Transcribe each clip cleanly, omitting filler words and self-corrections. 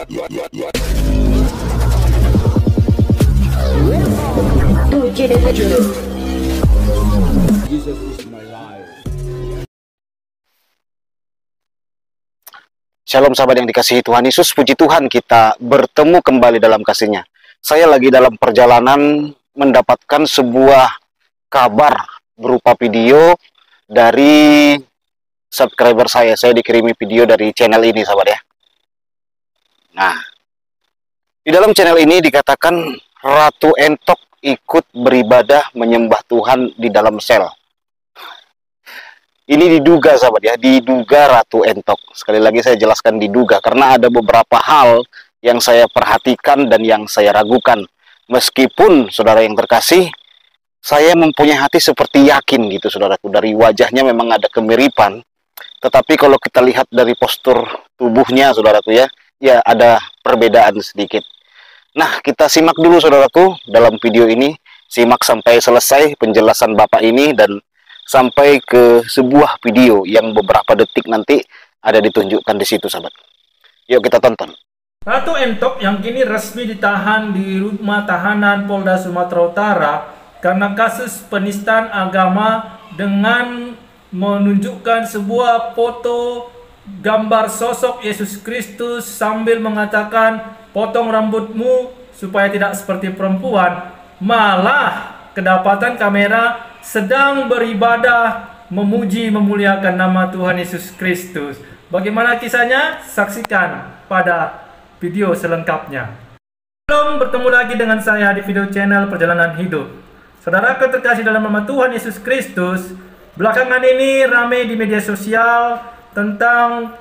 Jesus is my life. Shalom sahabat yang dikasihi Tuhan Yesus, puji Tuhan kita bertemu kembali dalam kasih-Nya. Saya lagi dalam perjalanan mendapatkan sebuah kabar berupa video dari subscriber saya. Saya dikirimi video dari channel ini sahabat ya. Nah, di dalam channel ini dikatakan Ratu Entok ikut beribadah menyembah Tuhan di dalam sel. Ini diduga sahabat ya, diduga Ratu Entok. Sekali lagi saya jelaskan diduga, karena ada beberapa hal yang saya perhatikan dan yang saya ragukan. Meskipun saudara yang terkasih, saya mempunyai hati seperti yakin gitu saudaraku. Dari wajahnya memang ada kemiripan. Tetapi kalau kita lihat dari postur tubuhnya saudaraku ya, ya ada perbedaan sedikit. Nah, kita simak dulu saudaraku dalam video ini. Simak sampai selesai penjelasan Bapak ini dan sampai ke sebuah video yang beberapa detik nanti ada ditunjukkan di situ sahabat. Yuk kita tonton. Ratu Entok yang kini resmi ditahan di rumah tahanan Polda Sumatera Utara karena kasus penistaan agama dengan menunjukkan sebuah foto gambar sosok Yesus Kristus sambil mengatakan potong rambutmu supaya tidak seperti perempuan. Malah kedapatan kamera sedang beribadah memuji memuliakan nama Tuhan Yesus Kristus. Bagaimana kisahnya? Saksikan pada video selengkapnya. Belum bertemu lagi dengan saya di video channel Perjalanan Hidup. Saudara terkasih dalam nama Tuhan Yesus Kristus, belakangan ini ramai di media sosial tentang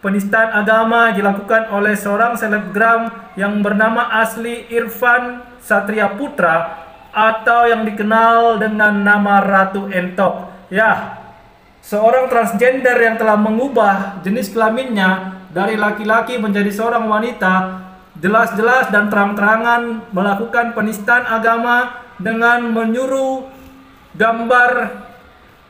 penistaan agama dilakukan oleh seorang selebgram yang bernama asli Irfan Satria Putra atau yang dikenal dengan nama Ratu Entok. Ya, seorang transgender yang telah mengubah jenis kelaminnya dari laki-laki menjadi seorang wanita, jelas-jelas dan terang-terangan melakukan penistaan agama dengan menyuruh gambar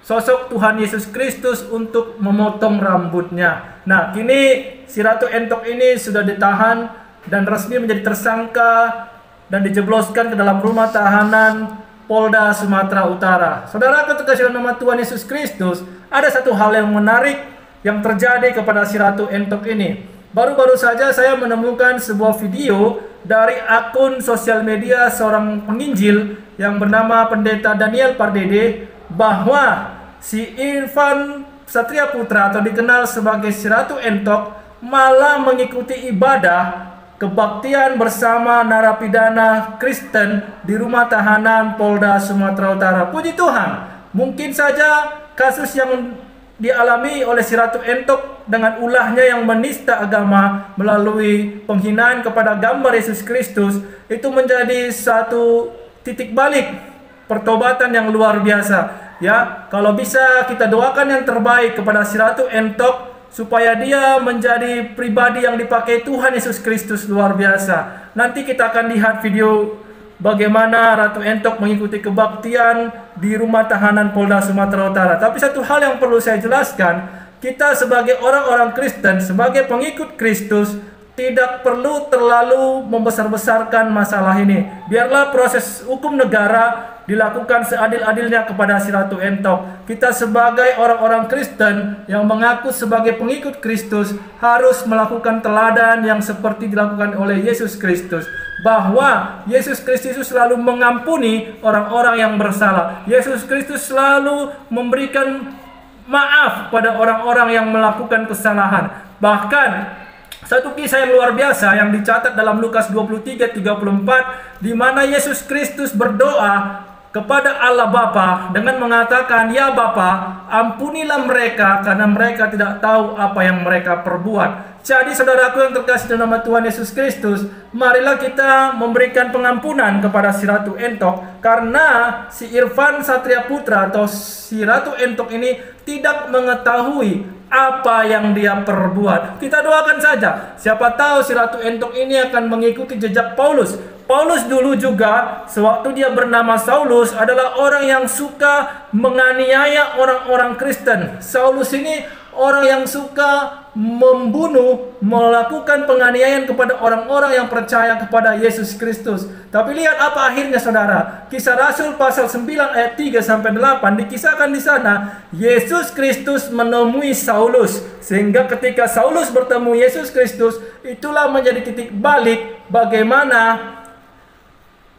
sosok Tuhan Yesus Kristus untuk memotong rambutnya. Nah, kini si Ratu Entok ini sudah ditahan dan resmi menjadi tersangka dan dijebloskan ke dalam rumah tahanan Polda Sumatera Utara. Saudara terkasih dalam nama Tuhan Yesus Kristus, ada satu hal yang menarik yang terjadi kepada si Ratu Entok ini. Baru-baru saja saya menemukan sebuah video dari akun sosial media seorang penginjil yang bernama Pendeta Daniel Pardede, bahwa si Irfan Satria Putra atau dikenal sebagai si Ratu Entok malah mengikuti ibadah kebaktian bersama narapidana Kristen di rumah tahanan Polda Sumatera Utara. Puji Tuhan, mungkin saja kasus yang dialami oleh si Ratu Entok dengan ulahnya yang menista agama melalui penghinaan kepada gambar Yesus Kristus itu menjadi satu titik balik pertobatan yang luar biasa. Ya, kalau bisa kita doakan yang terbaik kepada si Ratu Entok supaya dia menjadi pribadi yang dipakai Tuhan Yesus Kristus luar biasa. Nanti kita akan lihat video bagaimana Ratu Entok mengikuti kebaktian di rumah tahanan Polda Sumatera Utara. Tapi satu hal yang perlu saya jelaskan, kita sebagai orang-orang Kristen, sebagai pengikut Kristus, tidak perlu terlalu membesar-besarkan masalah ini. Biarlah proses hukum negara dilakukan seadil-adilnya kepada si Ratu Entok. Kita sebagai orang-orang Kristen yang mengaku sebagai pengikut Kristus harus melakukan teladan yang seperti dilakukan oleh Yesus Kristus, bahwa Yesus Kristus selalu mengampuni orang-orang yang bersalah. Yesus Kristus selalu memberikan maaf pada orang-orang yang melakukan kesalahan. Bahkan satu kisah yang luar biasa yang dicatat dalam Lukas 23:34, di mana Yesus Kristus berdoa kepada Allah Bapa dengan mengatakan, "Ya Bapa, ampunilah mereka karena mereka tidak tahu apa yang mereka perbuat." Jadi saudaraku yang terkasih dalam nama Tuhan Yesus Kristus, marilah kita memberikan pengampunan kepada si Ratu Entok, karena si Irfan Satria Putra atau si Ratu Entok ini tidak mengetahui apa yang dia perbuat. Kita doakan saja, siapa tahu si Ratu Entok ini akan mengikuti jejak Paulus. Paulus dulu juga sewaktu dia bernama Saulus adalah orang yang suka menganiaya orang-orang Kristen. Saulus ini orang yang suka membunuh, melakukan penganiayaan kepada orang-orang yang percaya kepada Yesus Kristus. Tapi lihat apa akhirnya saudara. Kisah Rasul pasal 9 ayat 3 sampai 8 dikisahkan di sana, Yesus Kristus menemui Saulus, sehingga ketika Saulus bertemu Yesus Kristus, itulah menjadi titik balik bagaimana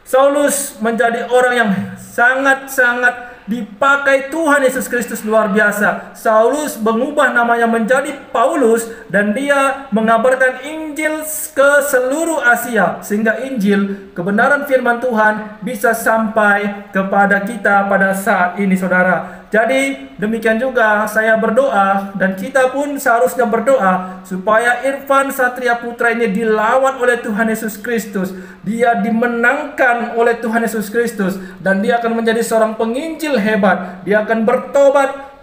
Saulus menjadi orang yang sangat-sangat dipakai Tuhan Yesus Kristus luar biasa. Saulus mengubah namanya menjadi Paulus dan dia mengabarkan Injil ke seluruh Asia, sehingga Injil, kebenaran firman Tuhan bisa sampai kepada kita pada saat ini saudara. Jadi demikian juga saya berdoa dan kita pun seharusnya berdoa supaya Irfan Satria Putra ini dilawan oleh Tuhan Yesus Kristus. Dia dimenangkan oleh Tuhan Yesus Kristus dan dia akan menjadi seorang penginjil hebat. Dia akan bertobat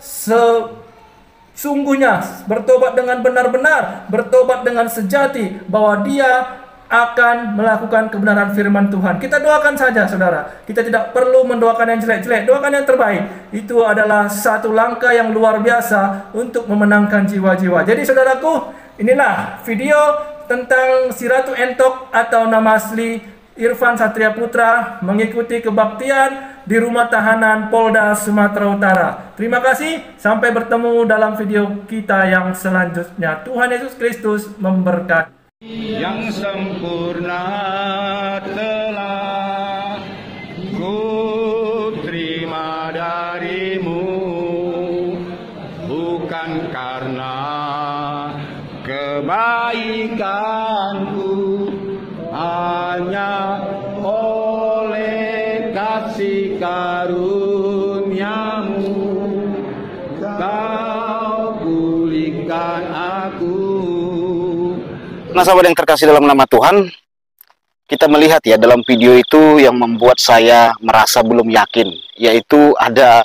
sesungguhnya, bertobat dengan benar-benar, bertobat dengan sejati, bahwa dia akan melakukan kebenaran firman Tuhan. Kita doakan saja saudara. Kita tidak perlu mendoakan yang jelek-jelek, doakan yang terbaik. Itu adalah satu langkah yang luar biasa untuk memenangkan jiwa-jiwa. Jadi saudaraku, inilah video tentang si Ratu Entok atau nama asli Irfan Satria Putra mengikuti kebaktian di rumah tahanan Polda Sumatera Utara. Terima kasih, sampai bertemu dalam video kita yang selanjutnya. Tuhan Yesus Kristus memberkati. Yang sempurna telah ku terima darimu, bukan karena kebaikanku, hanya oleh kasih karuniamu kau pulihkan aku. Nah sahabat yang terkasih dalam nama Tuhan, kita melihat ya dalam video itu yang membuat saya merasa belum yakin, yaitu ada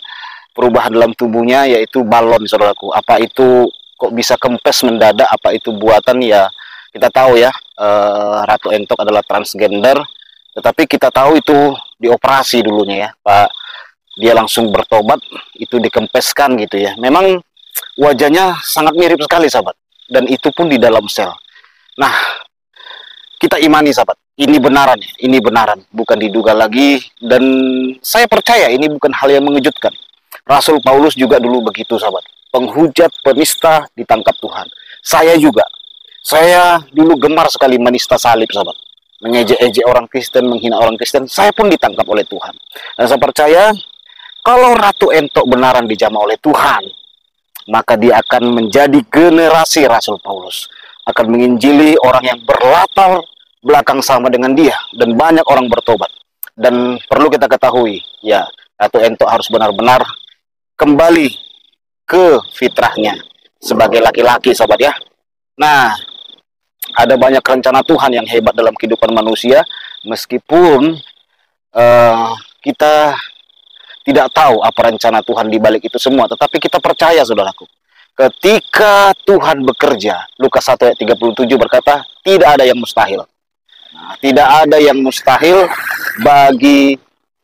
perubahan dalam tubuhnya, yaitu balon saudaraku. Apa itu kok bisa kempes mendadak, apa itu buatan, ya kita tahu ya, Ratu Entok adalah transgender, tetapi kita tahu itu dioperasi dulunya ya Pak. Dia langsung bertobat, itu dikempeskan gitu ya. Memang wajahnya sangat mirip sekali sahabat, dan itu pun di dalam sel. Nah, kita imani sahabat, ini benaran ya, ini benaran, bukan diduga lagi, dan saya percaya ini bukan hal yang mengejutkan. Rasul Paulus juga dulu begitu sahabat, penghujat, penista ditangkap Tuhan. Saya juga, saya dulu gemar sekali menista salib sahabat, mengejek-ejek orang Kristen, menghina orang Kristen, saya pun ditangkap oleh Tuhan. Dan saya percaya, kalau Ratu Entok benaran dijamah oleh Tuhan, maka dia akan menjadi generasi Rasul Paulus, akan menginjili orang yang berlatar belakang sama dengan dia, dan banyak orang bertobat. Dan perlu kita ketahui ya, Ratu Entok harus benar-benar kembali ke fitrahnya sebagai laki-laki sahabat ya. Nah, ada banyak rencana Tuhan yang hebat dalam kehidupan manusia, meskipun kita tidak tahu apa rencana Tuhan di balik itu semua, tetapi kita percaya saudaraku, ketika Tuhan bekerja, Lukas 1 ayat 37 berkata, tidak ada yang mustahil. Nah, tidak ada yang mustahil bagi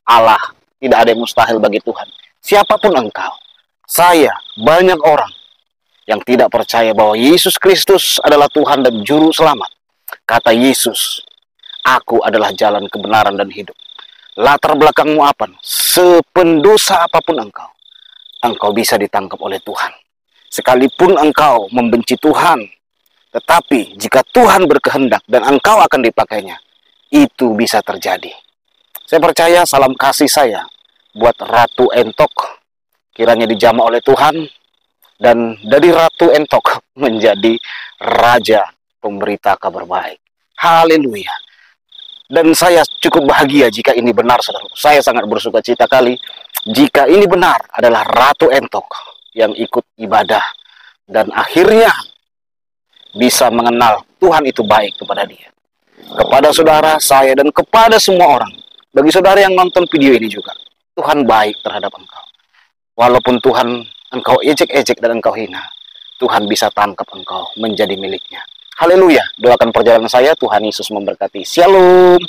Allah. Tidak ada yang mustahil bagi Tuhan. Siapapun engkau, saya, banyak orang yang tidak percaya bahwa Yesus Kristus adalah Tuhan dan Juru Selamat. Kata Yesus, aku adalah jalan kebenaran dan hidup. Latar belakangmu apa? Sependosa apapun engkau bisa ditangkap oleh Tuhan. Sekalipun engkau membenci Tuhan, tetapi jika Tuhan berkehendak dan engkau akan dipakainya, itu bisa terjadi. Saya percaya salam kasih saya buat Ratu Entok, kiranya dijamah oleh Tuhan, dan dari Ratu Entok menjadi Raja pemberita kabar baik. Haleluya. Dan saya cukup bahagia jika ini benar saudara. Saya sangat bersuka cita kali jika ini benar adalah Ratu Entok yang ikut ibadah dan akhirnya bisa mengenal Tuhan itu baik kepada dia. Kepada saudara, saya, dan kepada semua orang, bagi saudara yang nonton video ini juga, Tuhan baik terhadap engkau. Walaupun Tuhan engkau ejek-ejek dan engkau hina, Tuhan bisa tangkap engkau menjadi miliknya. Haleluya. Doakan perjalanan saya, Tuhan Yesus memberkati. Shalom.